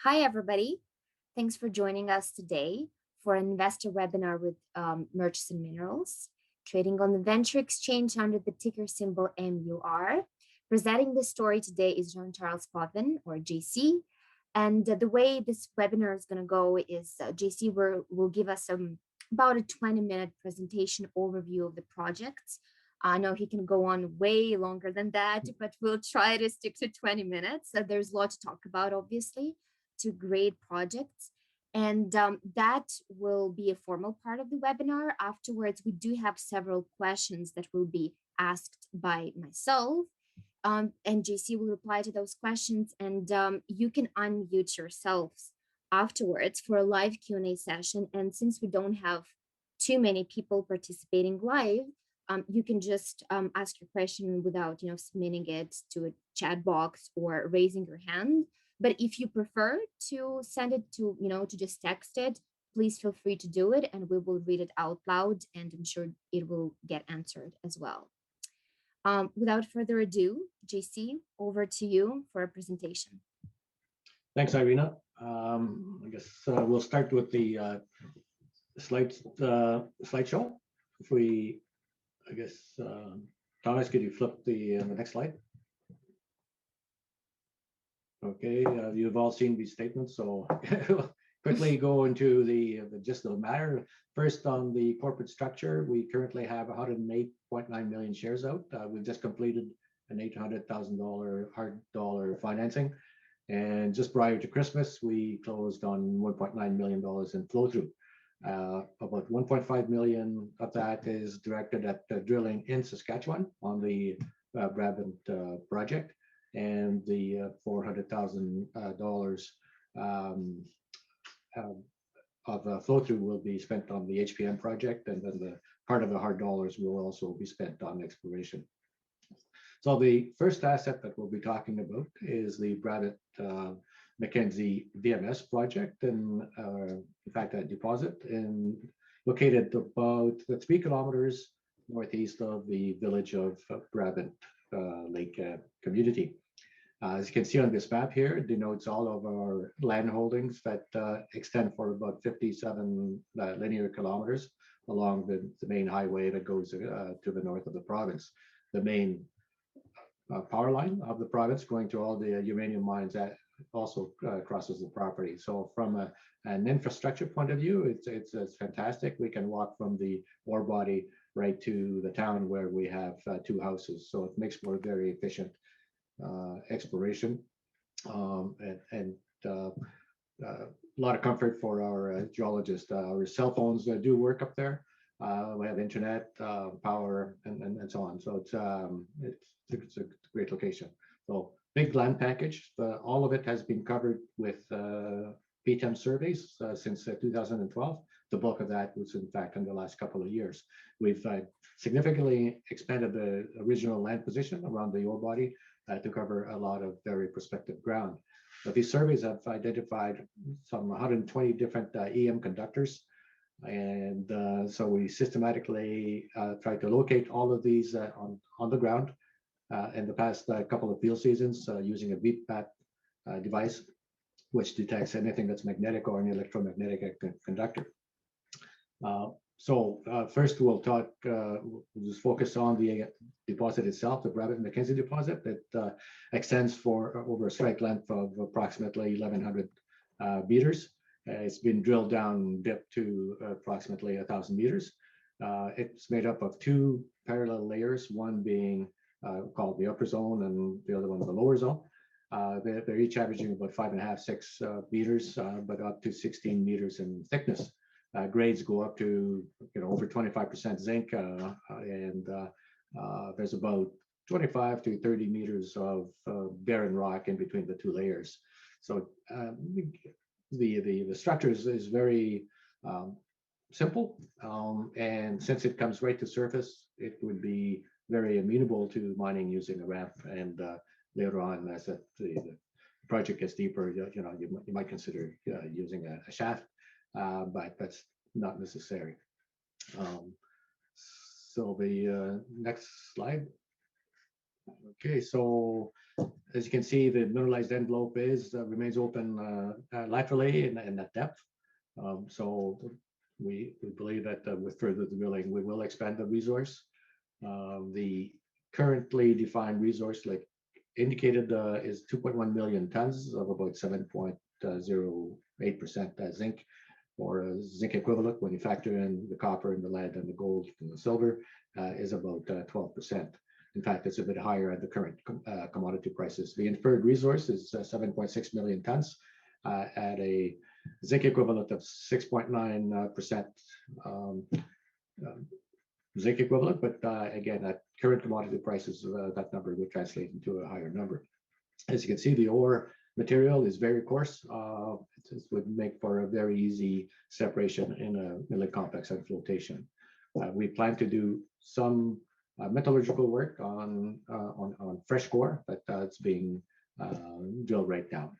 Hi, everybody. Thanks for joining us today for an investor webinar with Murchison Minerals, trading on the Venture Exchange under the ticker symbol MUR. Presenting the story today is Jean-Charles Potvin, or JC. And the way this webinar is going to go is JC will give us about a 20-minute presentation overview of the projects. I know he can go on way longer than that, but we'll try to stick to 20 minutes. There's a lot to talk about, obviously, to grade projects. And that will be a formal part of the webinar. Afterwards, we do have several questions that will be asked by myself. And JC will reply to those questions, and you can unmute yourselves afterwards for a live Q&A session. And since we don't have too many people participating live, you can just ask your question without, submitting it to a chat box or raising your hand. But if you prefer to send it to, to just text it, please feel free to do it, and we will read it out loud, and I'm sure it will get answered as well. Without further ado, JC, over to you for a presentation. Thanks, Irina. I guess we'll start with the slideshow. If we, Thomas, could you flip the next slide? Okay, you've all seen these statements, so quickly go into the gist of the matter. First, on the corporate structure, we currently have 108.9 million shares out. We've just completed an $800,000 hard dollar financing, and just prior to Christmas, we closed on $1.9 million in flow through. About 1.5 million of that is directed at drilling in Saskatchewan on the Brabant project, and the $400,000 of flow through will be spent on the HPM project, and then the part of the hard dollars will also be spent on exploration. So the first asset that we'll be talking about is the Brabant-McKenzie VMS project, and in fact, a deposit located about 3 kilometers northeast of the village of Brabant Lake community. As you can see on this map here, it denotes all of our land holdings that extend for about 57 linear kilometers along the main highway that goes to the north of the province. The main power line of the province going to all the uranium mines that also crosses the property. So from an infrastructure point of view, it's fantastic. We can walk from the ore body right to the town where we have 2 houses. So it makes for a very efficient exploration, and a lot of comfort for our geologists. Our cell phones do work up there. We have internet, power, and so on. So it's a great location. So big land package. All of it has been covered with PTEM surveys since 2012. The bulk of that was, in fact, in the last couple of years. We've significantly expanded the original land position around the ore body to cover a lot of very prospective ground. But these surveys have identified some 120 different EM conductors. And so we systematically try to locate all of these on the ground in the past couple of field seasons using a VPAT device, which detects anything that's magnetic or an electromagnetic conductor. So first we'll just focus on the deposit itself, the Brabant-McKenzie deposit that extends for over a strike length of approximately 1,100 meters. It's been drilled down dip to approximately 1,000 meters. It's made up of 2 parallel layers, one being called the upper zone and the other one the lower zone. They're each averaging about 5.5, 6 meters, but up to 16 meters in thickness. Grades go up to over 25% zinc, and there's about 25 to 30 meters of barren rock in between the 2 layers. So the structure is very simple, and since it comes right to surface, it would be very amenable to mining using a ramp. And later on, as the project gets deeper, you might consider using a shaft. But that's not necessary. So the next slide. Okay, so as you can see, the mineralized envelope remains open laterally and at depth. So we believe that with further drilling, we will expand the resource. The currently defined resource, like indicated, is 2.1 million tons of about 7.08% zinc, or zinc equivalent when you factor in the copper and the lead and the gold and the silver, is about 12%. In fact, it's a bit higher at the current commodity prices. The inferred resource is 7.6 million tons at a zinc equivalent of 6.9% zinc equivalent, but again, at current commodity prices, that number would translate into a higher number. As you can see, the ore material is very coarse. It would make for a very easy separation in a milling complex and flotation. We plan to do some metallurgical work on fresh core, but it's being drilled right now.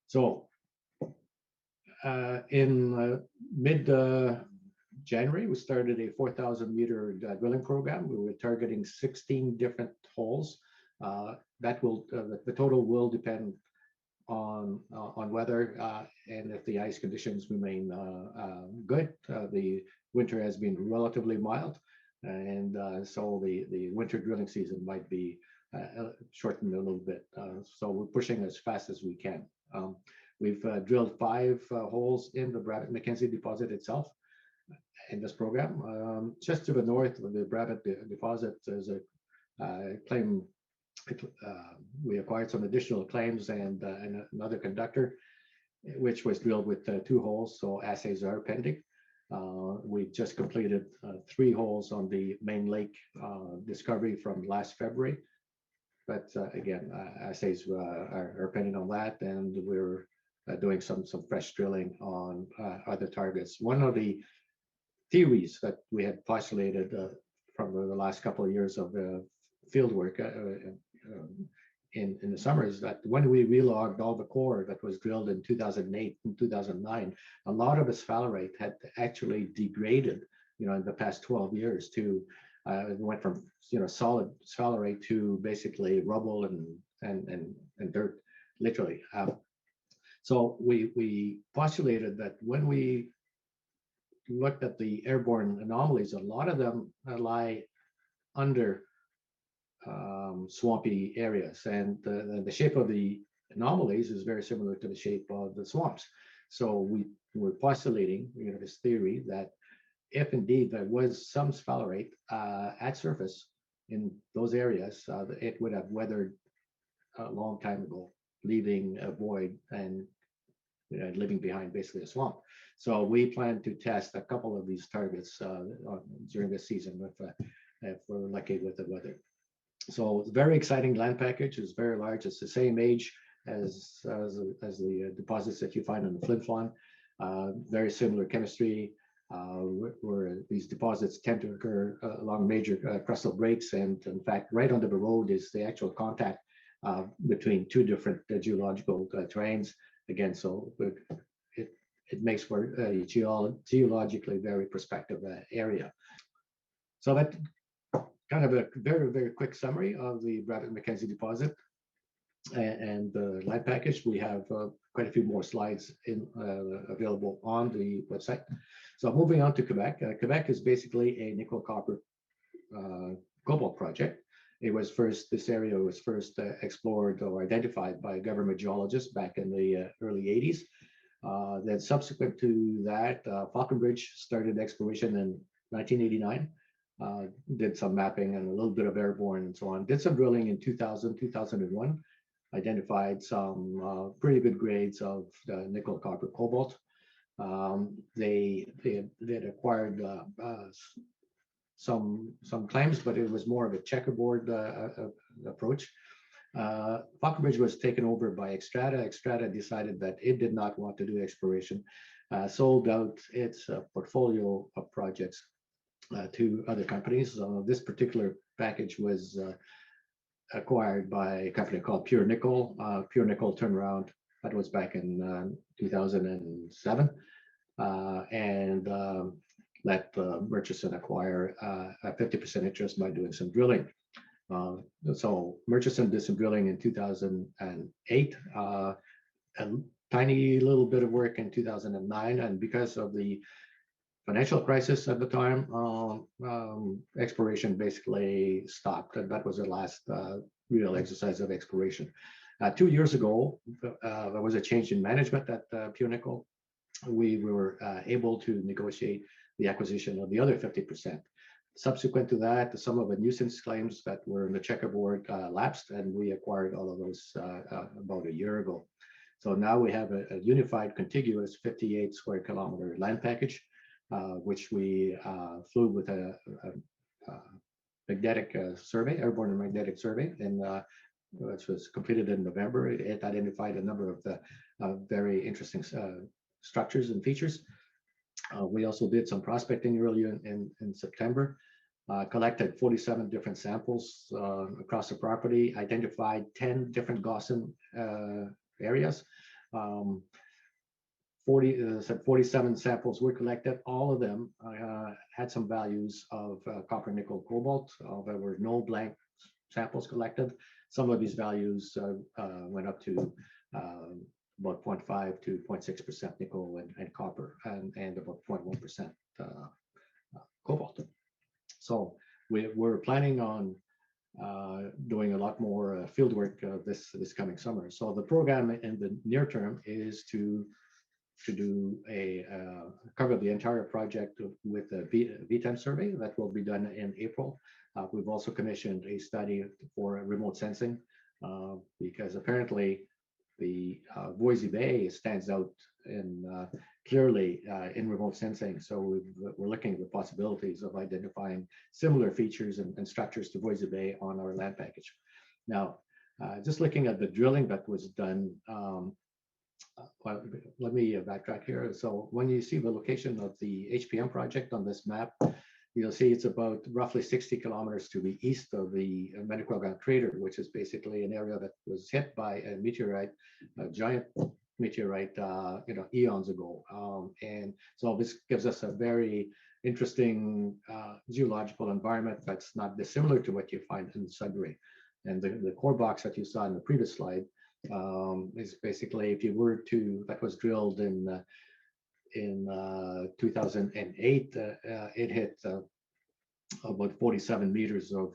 So in mid January, we started a 4,000-meter drilling program. We were targeting 16 different holes. The total will depend on weather and if the ice conditions remain good. The winter has been relatively mild, and so the winter drilling season might be shortened a little bit. So we're pushing as fast as we can. We've drilled 5 holes in the Brabant-McKenzie deposit itself in this program. Just to the north of the Brabant deposit, there's a claim. We acquired some additional claims and another conductor, which was drilled with 2 holes, so assays are pending. We just completed 3 holes on the main lake discovery from last February, but again, assays are pending on that, and we're doing some fresh drilling on other targets. One of the theories that we had postulated from the last couple of years of field work in the summer is that when we relogged all the core that was drilled in 2008 and 2009, a lot of sphalerite had actually degraded, in the past 12 years to it went from solid sphalerite to basically rubble and dirt, literally. So we postulated that when we looked at the airborne anomalies, a lot of them lie under swampy areas, and the shape of the anomalies is very similar to the shape of the swamps. So we were postulating, this theory that if indeed there was some sphalerite at surface in those areas, it would have weathered a long time ago, leaving a void and leaving behind basically a swamp. So we plan to test a couple of these targets during this season if we're lucky with the weather. So it's a very exciting land package. It's very large. It's the same age as the deposits that you find on the Flin Flon. Very similar chemistry, where these deposits tend to occur along major crustal breaks, and in fact, right under the road is the actual contact between 2 different geological terrains. Again, so it makes for a geologically very prospective area. So that kind of a very, very quick summary of the Brabant-McKenzie deposit and the land package. We have quite a few more slides available on the website. So moving on to Quebec. Quebec is basically a nickel copper cobalt project. This area was first explored or identified by government geologists back in the early 80s. Then subsequent to that, Falconbridge started exploration in 1989. Did some mapping and a little bit of airborne and so on. Did some drilling in 2000, 2001. Identified some pretty good grades of nickel, copper, cobalt. They had acquired some claims, but it was more of a checkerboard approach. Falconbridge was taken over by Xstrata. Xstrata decided that it did not want to do exploration, sold out its portfolio of projects to other companies. This particular package was acquired by a company called Pure Nickel. Pure Nickel turned around, that was back in 2007, and let Murchison acquire a 50% interest by doing some drilling. So Murchison did some drilling in 2008, a tiny little bit of work in 2009, and because of the financial crisis at the time, exploration basically stopped, and that was the last real exercise of exploration. 2 years ago, there was a change in management at Punicle. We were able to negotiate the acquisition of the other 50%. Subsequent to that, some of the nuisance claims that were in the checkerboard lapsed, and we acquired all of those about a year ago. So now we have a unified, contiguous 58 square kilometer land package, which we flew with a magnetic survey, airborne magnetic survey, and which was completed in November. It identified a number of the very interesting structures and features. We also did some prospecting earlier in September, collected 47 different samples across the property, identified 10 different Gaussian areas. 47 samples were collected. All of them had some values of copper, nickel, cobalt. There were no blank samples collected. Some of these values went up to about 0.5 to 0.6% nickel and copper, and about 0.1% cobalt. So we're planning on doing a lot more field work this coming summer. So the program in the near term is to do a cover the entire project with a VTEM survey that will be done in April. We've also commissioned a study for remote sensing because apparently the Voisey Bay stands out clearly in remote sensing. So we're looking at the possibilities of identifying similar features and structures to Voisey Bay on our land package. Now, just looking at the drilling that was done, well, let me backtrack here. So when you see the location of the HPM project on this map, you'll see it's about roughly 60 kilometers to the east of the Manicouagan crater, which is basically an area that was hit by a meteorite, a giant meteorite, eons ago. And so this gives us a very interesting geological environment that's not dissimilar to what you find in Sudbury. And the core box that you saw in the previous slide is basically, if you were to, that was drilled in 2008, it hit about 47 meters of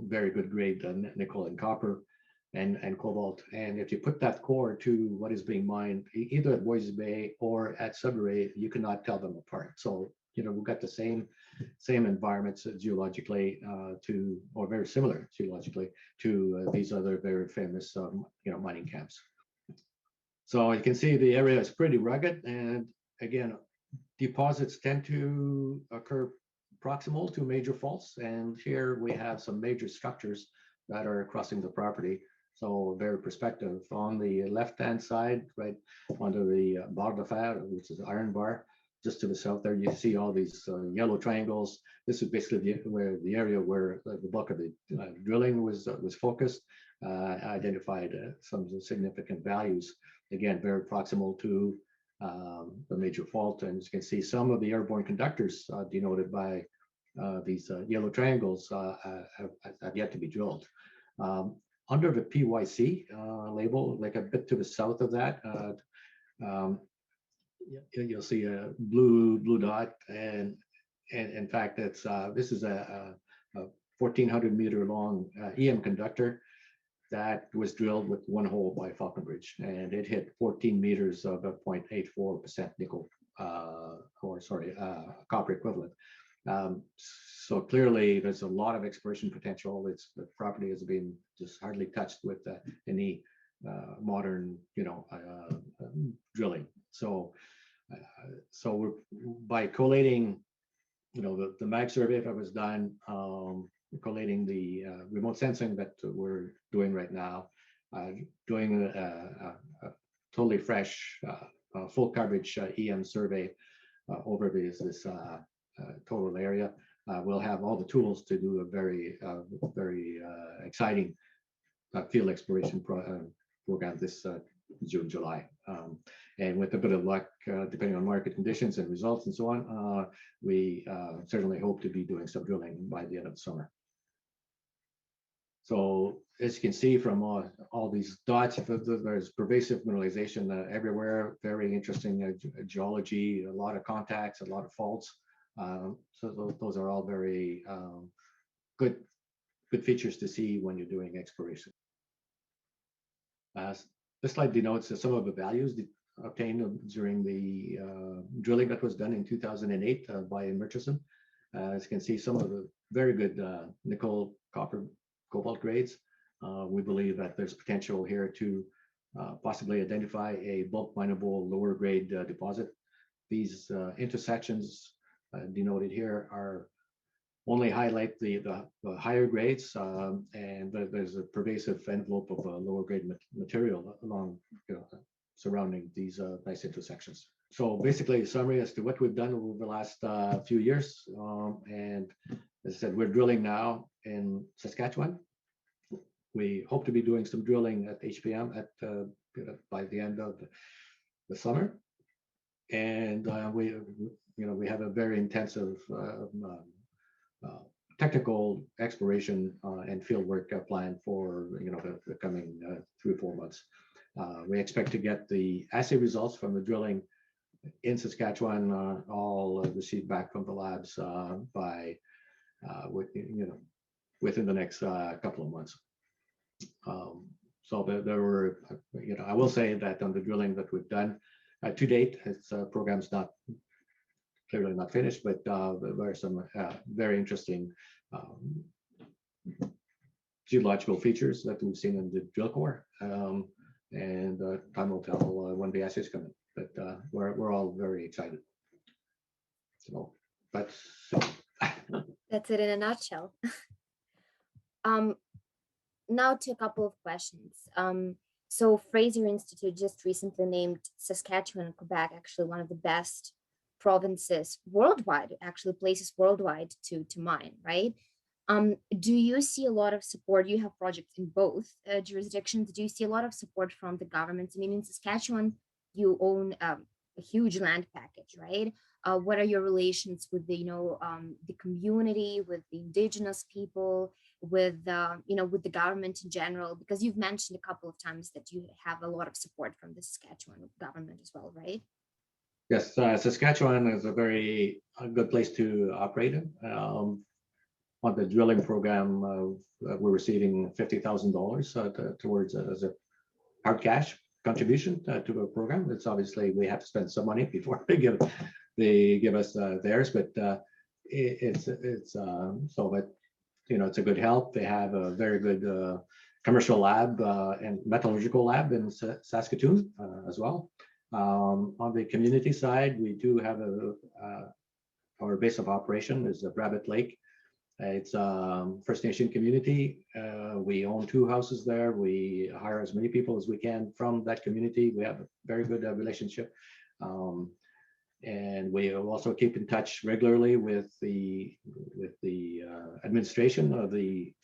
very good grade nickel and copper and cobalt. And if you put that core to what is being mined, either at Voisey Bay or at Sudbury, you cannot tell them apart. So, we've got the same environments geologically or very similar geologically to these other very famous, mining camps. So you can see the area is pretty rugged, and again, deposits tend to occur proximal to major faults. And here we have some major structures that are crossing the property. So very perspective. On the left-hand side, right under the bar de fer, which is iron bar, just to the south there, you see all these yellow triangles. This is basically the area where the bulk of the drilling was focused, identified some significant values. Again, very proximal to the major fault. And as you can see, some of the airborne conductors denoted by these yellow triangles have yet to be drilled. Under the PYC label, like a bit to the south of that, you'll see a blue dot, and in fact, this is a 1,400 meter long EM conductor that was drilled with one hole by Falconbridge, and it hit 14 meters of a 0.84% nickel, copper equivalent. So clearly, there's a lot of exploration potential. The property has been just hardly touched with any modern, drilling. So we're by collating, the mag survey that was done, collating the remote sensing that we're doing right now, doing a totally fresh, full coverage EM survey over this total area. We'll have all the tools to do a very exciting field exploration program this June, July. And with a bit of luck, depending on market conditions and results and so on, we certainly hope to be doing some drilling by the end of the summer. So as you can see from all these dots, there's pervasive mineralization everywhere, very interesting geology, a lot of contacts, a lot of faults. So those are all very good features to see when you're doing exploration. This slide denotes some of the values obtained during the drilling that was done in 2008 by Murchison. As you can see, some of the very good nickel, copper, cobalt grades. We believe that there's potential here to possibly identify a bulk mineable lower grade deposit. These intersections denoted here are only highlight the higher grades, and there's a pervasive envelope of lower grade material along, surrounding these nice intersections. So basically, a summary as to what we've done over the last few years. And as I said, we're drilling now in Saskatchewan. We hope to be doing some drilling at HPM by the end of the summer. And we have a very intensive technical exploration and field work plan for the coming 3 or 4 months. We expect to get the assay results from the drilling in Saskatchewan all received back from the labs by within the next couple of months. So there were, I will say that on the drilling that we've done to date, its program's not clearly not finished, but there are some very interesting geological features that we've seen in the drill core, and time will tell when the assays come in. But we're all very excited. So that's That's it in a nutshell. Now to a couple of questions. So Fraser Institute just recently named Saskatchewan and Quebec actually one of the best provinces worldwide, actually places worldwide to mine, right? Do you see a lot of support? You have projects in both jurisdictions. Do you see a lot of support from the government? I mean, in Saskatchewan, you own a huge land package, right? What are your relations with the community, with the indigenous people, with with the government in general? Because you've mentioned a couple of times that you have a lot of support from the Saskatchewan government as well, right? yes, Saskatchewan is a very good place to operate in. On the drilling program, we're receiving $50,000 towards as a hard cash contribution to the program. It's obviously we have to spend some money before they give us theirs, but it's so that it's a good help. They have a very good commercial lab and metallurgical lab in Saskatoon as well. On the community side, we do have our base of operation is the Brabant Lake. It's First Nation community. We own 2 houses there. We hire as many people as we can from that community. We have a very good relationship. And we also keep in touch regularly with the administration of the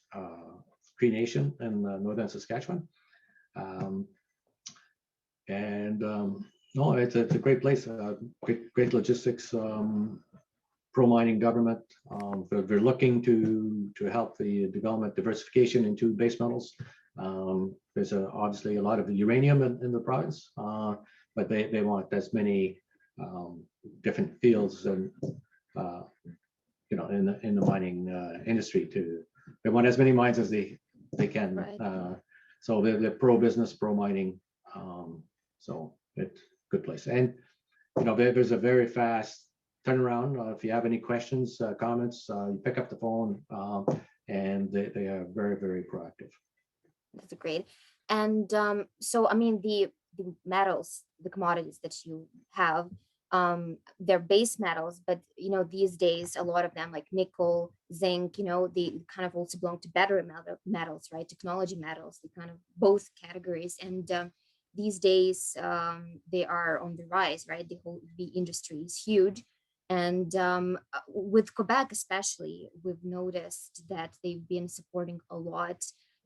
Cree Nation in northern Saskatchewan. No, it's a great place, great logistics, pro-mining government. They're looking to help the development diversification into base metals. There's obviously a lot of uranium in the province, but they want as many different fields and in the mining industry they want as many mines as they can. Right. So they're pro-business, pro-mining. So it's a good place. And there's a very fast turnaround. If you have any questions, comments, you pick up the phone, and they are very, very proactive. That's great. And so, I mean, the metals, the commodities that you have, they're base metals, but these days a lot of them, like nickel, zinc, they kind of also belong to battery metals, right? Technology metals, they kind of both categories. And these days they are on the rise, right? The industry is huge. And with Quebec especially, we've noticed that they've been supporting a lot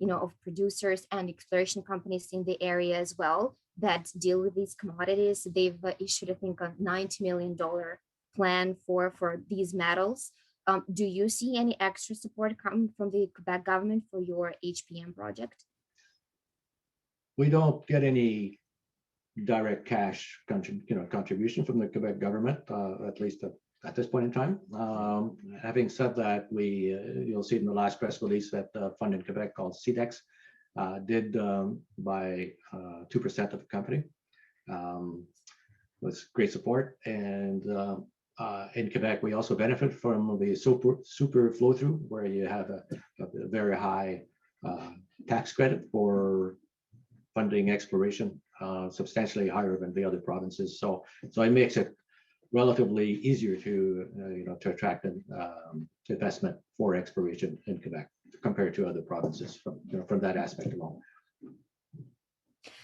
of producers and exploration companies in the area as well that deal with these commodities. They've issued, I think, a $90 million plan for these metals. Do you see any extra support coming from the Quebec government for your HPM project? We don't get any direct cash contribution from the Quebec government, at least at this point in time. Having said that, you'll see in the last press release that the fund in Quebec called CDEX did buy 2% of the company. With great support, and in Quebec we also benefit from the super flow through, where you have a very high tax credit for funding exploration, substantially higher than the other provinces. So it makes it relatively easier to to attract investment for exploration in Quebec compared to other provinces from that aspect alone.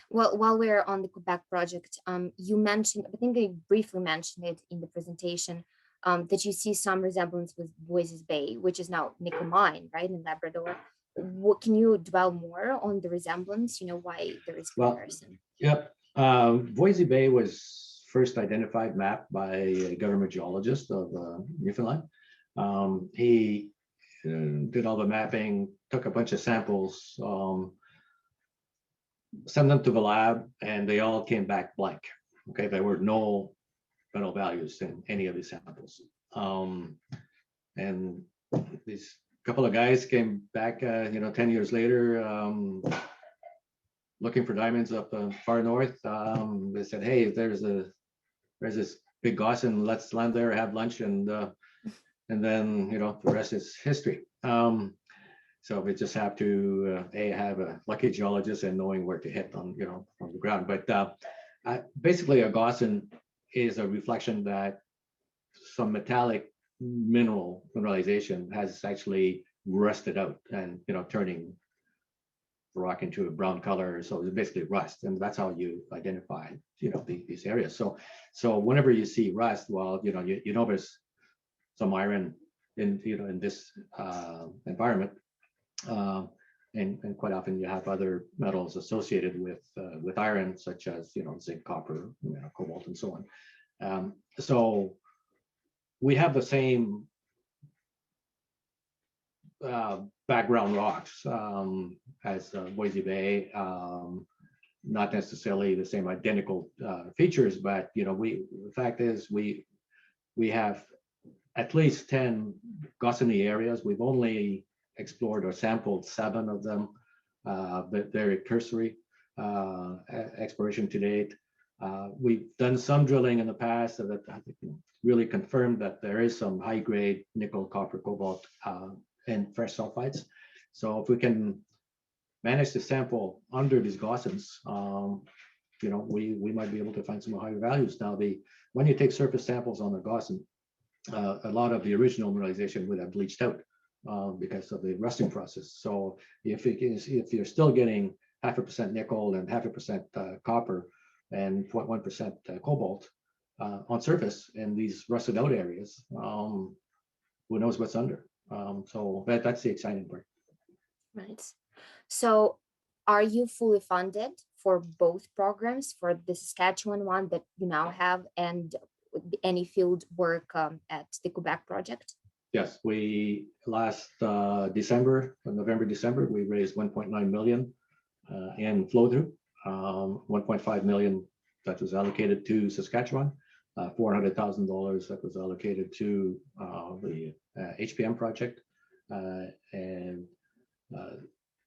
Well, while we're on the Quebec project, you mentioned, I think you briefly mentioned it in the presentation, that you see some resemblance with Voisey's Bay, which is now nickel mine, right, in Labrador. What can you dwell more on the resemblance? Why there is comparison? Yep. Voisey Bay was first identified, mapped by a government geologist of Newfoundland. He did all the mapping, took a bunch of samples, sent them to the lab, and they all came back blank. Okay, there were no metal values in any of these samples. And these couple of guys came back, 10 years later, looking for diamonds up far north. They said, "Hey, there's this big Gossan. Let's land there, have lunch, and then the rest is history." So we just have to have a lucky geologist and knowing where to hit on the ground. But basically, a Gossan is a reflection that some metallic mineralization has actually rusted out and turning the rock into a brown color. So it's basically rust, and that's how you identify these areas. So whenever you see rust, well, you know there's some iron in this environment. And quite often you have other metals associated with iron, such as zinc, copper, cobalt, and so on. So we have the same background rocks as Voisey Bay. Not necessarily the same identical features, but the fact is we have at least 10 Gossany areas. We've only explored or sampled 7 of them, but very cursory exploration to date. We've done some drilling in the past that really confirmed that there is some high grade nickel, copper, cobalt, and fresh sulfides. So if we can manage to sample under these Gossans, we might be able to find some higher values. Now, when you take surface samples on the Gossan, a lot of the original mineralization would have bleached out because of the rusting process. So if you're still getting 0.5% nickel and 0.5% copper and 0.1% cobalt on surface in these rusted out areas, who knows what's under? So that's the exciting part. Right. So are you fully funded for both programs, for the Saskatchewan one that you now have and any field work at the Quebec project? Yes, we last November, December, we raised 1.9 million in flow through, 1.5 million that was allocated to Saskatchewan, $400,000 that was allocated to the HPM project, and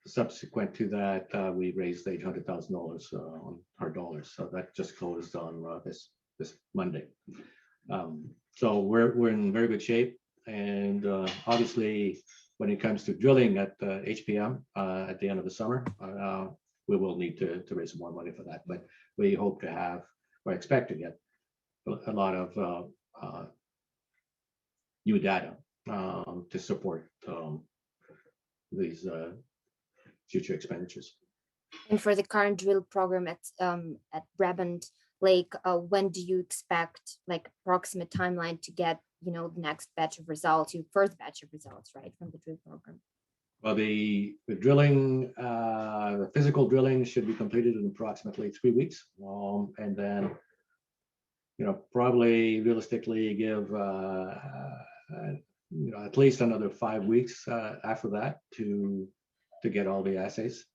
subsequent to that, we raised $800,000 on hard dollars. So that just closed on this Monday. So we're in very good shape. And obviously, when it comes to drilling at HPM at the end of the summer, we will need to raise some more money for that. But we hope to have, or expect to get, a lot of new data to support these future expenditures. And for the current drill program at Brabant Lake, when do you expect, like, approximate timeline to get the next batch of results, your first batch of results, right, from the drill program? Well, the drilling, the physical drilling should be completed in approximately 3 weeks, and then probably realistically give at least another 5 weeks after that to get all the assays.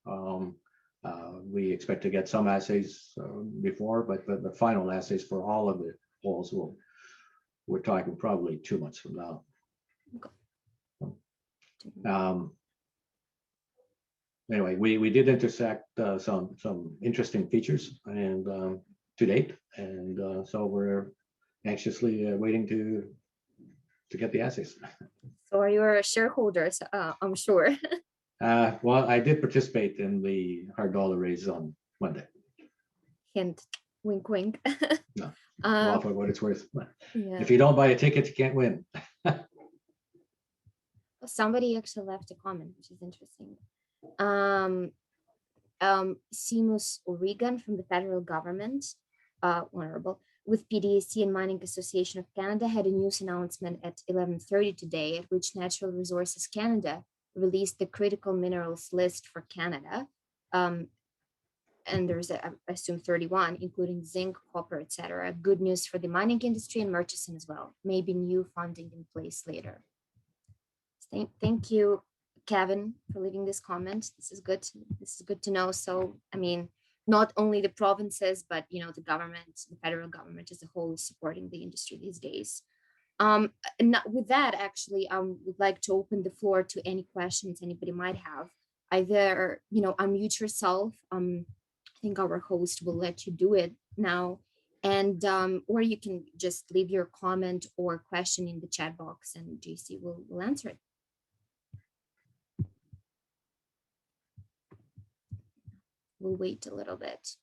We expect to get some assays before, but the final assays for all of the holes we're talking probably 2 months from now. Anyway, we did intersect some interesting features and to date, and so we're anxiously waiting to get the assays. So are your shareholders, I'm sure. Well, I did participate in the hard dollar raise on Monday. Hint, wink, wink. No, well, for what it's worth. Yeah. If you don't buy a ticket, you can't win. Somebody actually left a comment, which is interesting. Seamus O'Regan from the federal government, honorable, with PDAC and Mining Association of Canada had a news announcement at 11:30 today, at which Natural Resources Canada released the critical minerals list for Canada. And there's, I assume, 31, including zinc, copper, etc. Good news for the mining industry and Murchison as well. Maybe new funding in place later. Thank you, Kevin, for leaving this comment. This is good. This is good to know. So, I mean, not only the provinces, but the government, the federal government as a whole is supporting the industry these days. And with that, actually, I would like to open the floor to any questions anybody might have. Either unmute yourself. I think our host will let you do it now, and or you can just leave your comment or question in the chat box, and JC will answer it. We'll wait a little bit.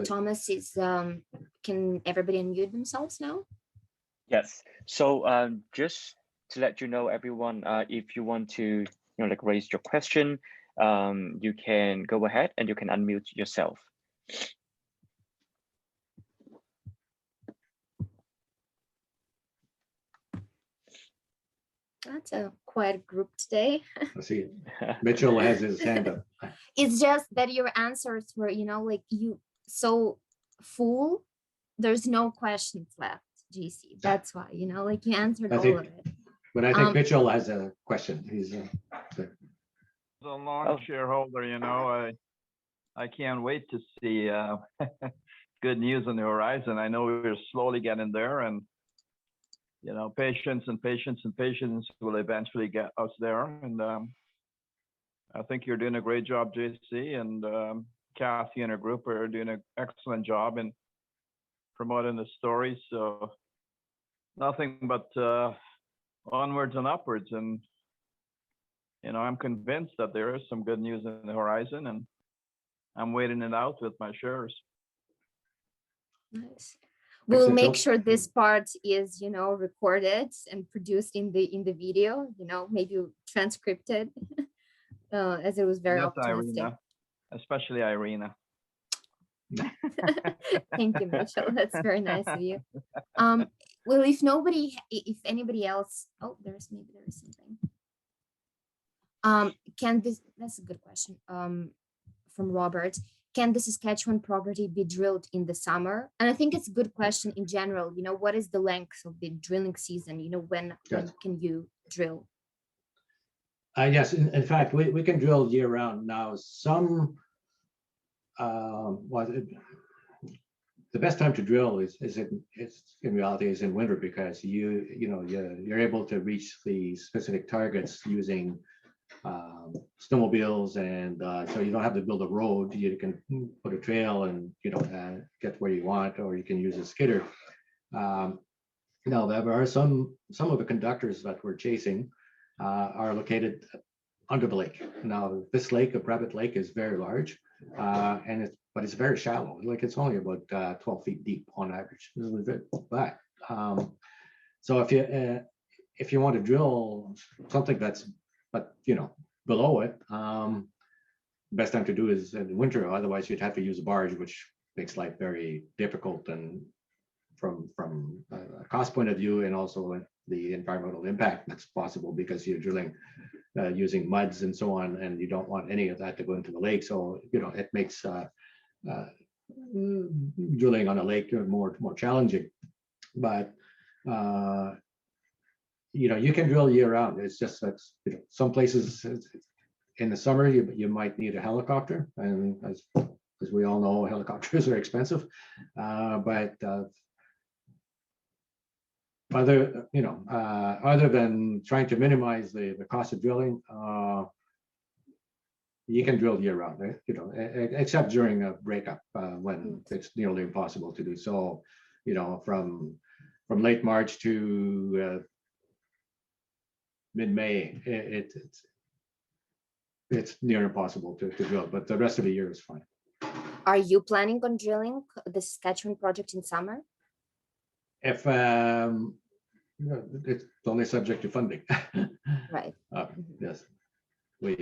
Thomas is, can everybody unmute themselves now? Yes. So just to let you know, everyone, if you want to, raise your question, you can go ahead and you can unmute yourself. That's a quiet group today. I see Mitchell has his hand up. It's just that your answers were, so full. There's no questions left, GC. That's why, you answered all of it. But I think Mitchell has a question. He's As a long shareholder, I can't wait to see good news on the horizon. I know we're slowly getting there, and patience and patience and patience will eventually get us there. And I think you're doing a great job, JC, and Kathy and her group are doing an excellent job in promoting the story. So nothing but onwards and upwards. And I'm convinced that there is some good news in the horizon, and I'm waiting it out with my shares. Nice. We'll make sure this part is, recorded and produced in the video. Maybe transcripted, as it was very optimistic. Irina, especially Irina. Thank you, Mitchell. That's very nice of you. Well, if anybody else, there is something. That's a good question. From Robert. Can the Saskatchewan property be drilled in the summer? And I think it's a good question in general. What is the length of the drilling season? When can you drill? Yes, in fact, we can drill year round now. The best time to drill is in reality is in winter, because you're able to reach the specific targets using snowmobiles, and so you don't have to build a road. You can put a trail and get where you want, or you can use a skidder. Now there are some of the conductors that we're chasing are located under the lake. Now this lake, the Brabant Lake, is very large, but it's very shallow. Like, it's only about 12 feet deep on average. But so if you want to drill something that's below it, best time to do is in winter. Otherwise, you'd have to use a barge, which makes life very difficult, and from a cost point of view, and also the environmental impact that's possible, because you're drilling using muds and so on, and you don't want any of that to go into the lake. So it makes drilling on a lake more challenging. But you can drill year round. It's just that some places in the summer you might need a helicopter, and as we all know, helicopters are expensive. But other than trying to minimize the cost of drilling, you can drill year round, right? Except during a breakup when it's nearly impossible to do so. From late March to mid-May, it's near impossible to drill, but the rest of the year is fine. Are you planning on drilling the Saskatchewan project in summer? If it's only subject to funding. Right. Yes, we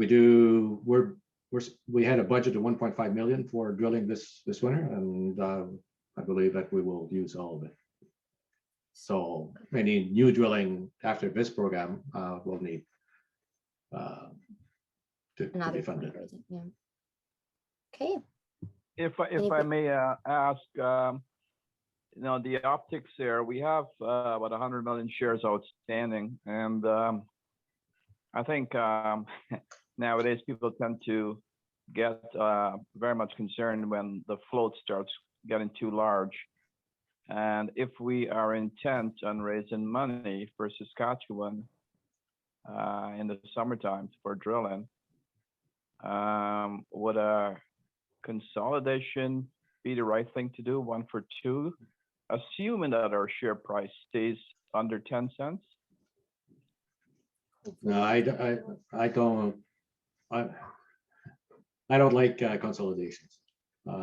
do. We had a budget of 1.5 million for drilling this winter, and I believe that we will use all of it. So any new drilling after this program will need to be funded. Yeah. Okay. If I may ask, the optics there, we have about 100 million shares outstanding, and I think nowadays people tend to get very much concerned when the float starts getting too large. And if we are intent on raising money for Saskatchewan in the summertime for drilling, would a consolidation be the right thing to do, 1 for 2, assuming that our share price stays under 10 cents? No, I don't like consolidations. I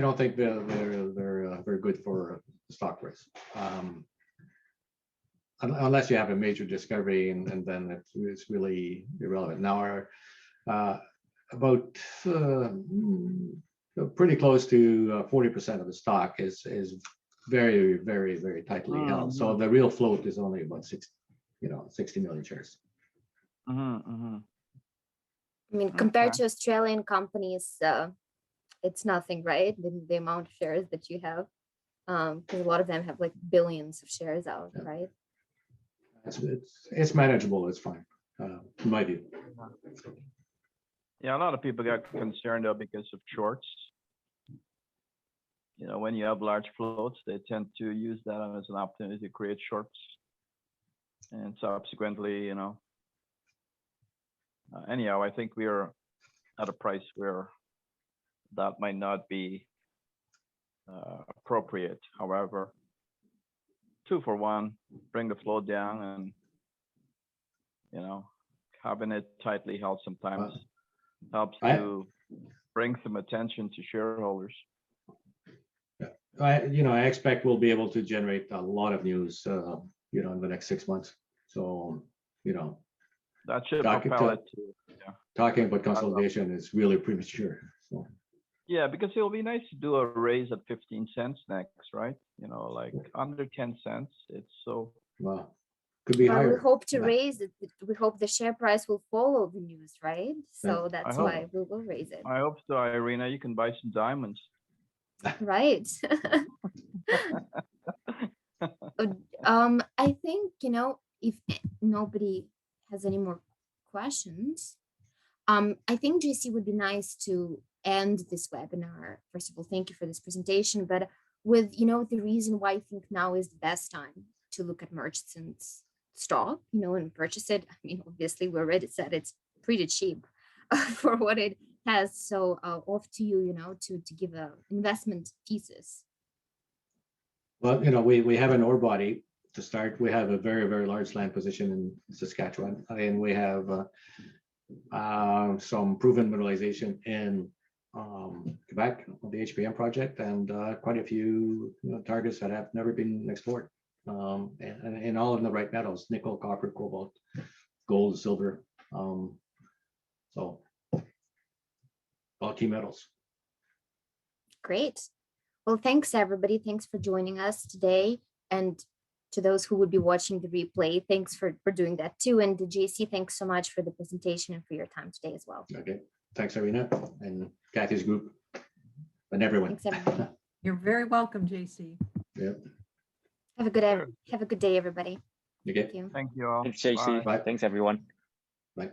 don't think they're very good for the stock price. Unless you have a major discovery, and then it's really irrelevant. Now, about pretty close to 40% of the stock is very, very, very tightly held. So the real float is only about 60 million shares. I mean, compared to Australian companies, it's nothing, right? The amount of shares that you have, because a lot of them have like billions of shares out, right? It's manageable. It's fine, in my view. Yeah, a lot of people get concerned though because of shorts. When you have large floats, they tend to use that as an opportunity to create shorts, and subsequently, anyhow, I think we are at a price where that might not be appropriate. However, 2 for 1, bring the float down, and having it tightly held sometimes helps to bring some attention to shareholders. I expect we'll be able to generate a lot of news, in the next 6 months. So, that should propel it to. Talking about consolidation is really premature. So. Yeah, because it'll be nice to do a raise at 15 cents next, right? Like under 10 cents. It's so. Well, could be higher. We hope to raise it. We hope the share price will follow the news, right? So that's why we will raise it. I hope so, Irina. You can buy some diamonds. Right. I think, if nobody has any more questions, I think, JC, would be nice to end this webinar. First of all, thank you for this presentation, but with, the reason why I think now is the best time to look at Murchison's stock, and purchase it. I mean, obviously, we already said it's pretty cheap for what it has. So off to you, to give an investment thesis. Well, we have an ore body to start. We have a very, very large land position in Saskatchewan, and we have some proven mineralization in Quebec, the HPM project, and quite a few targets that have never been explored, and all in the right metals: nickel, copper, cobalt, gold, silver. So all key metals. Great. Well, thanks everybody. Thanks for joining us today. And to those who would be watching the replay, thanks for doing that too. And JC, thanks so much for the presentation and for your time today as well. Okay. Thanks, Irina. And Kathy's group, and everyone. Thanks, everybody. You're very welcome, JC. Yep. Have a good Sure. have a good day, everybody. Okay. Thank you. Thank you all. Thanks, JC. Bye. Thanks, everyone. Bye.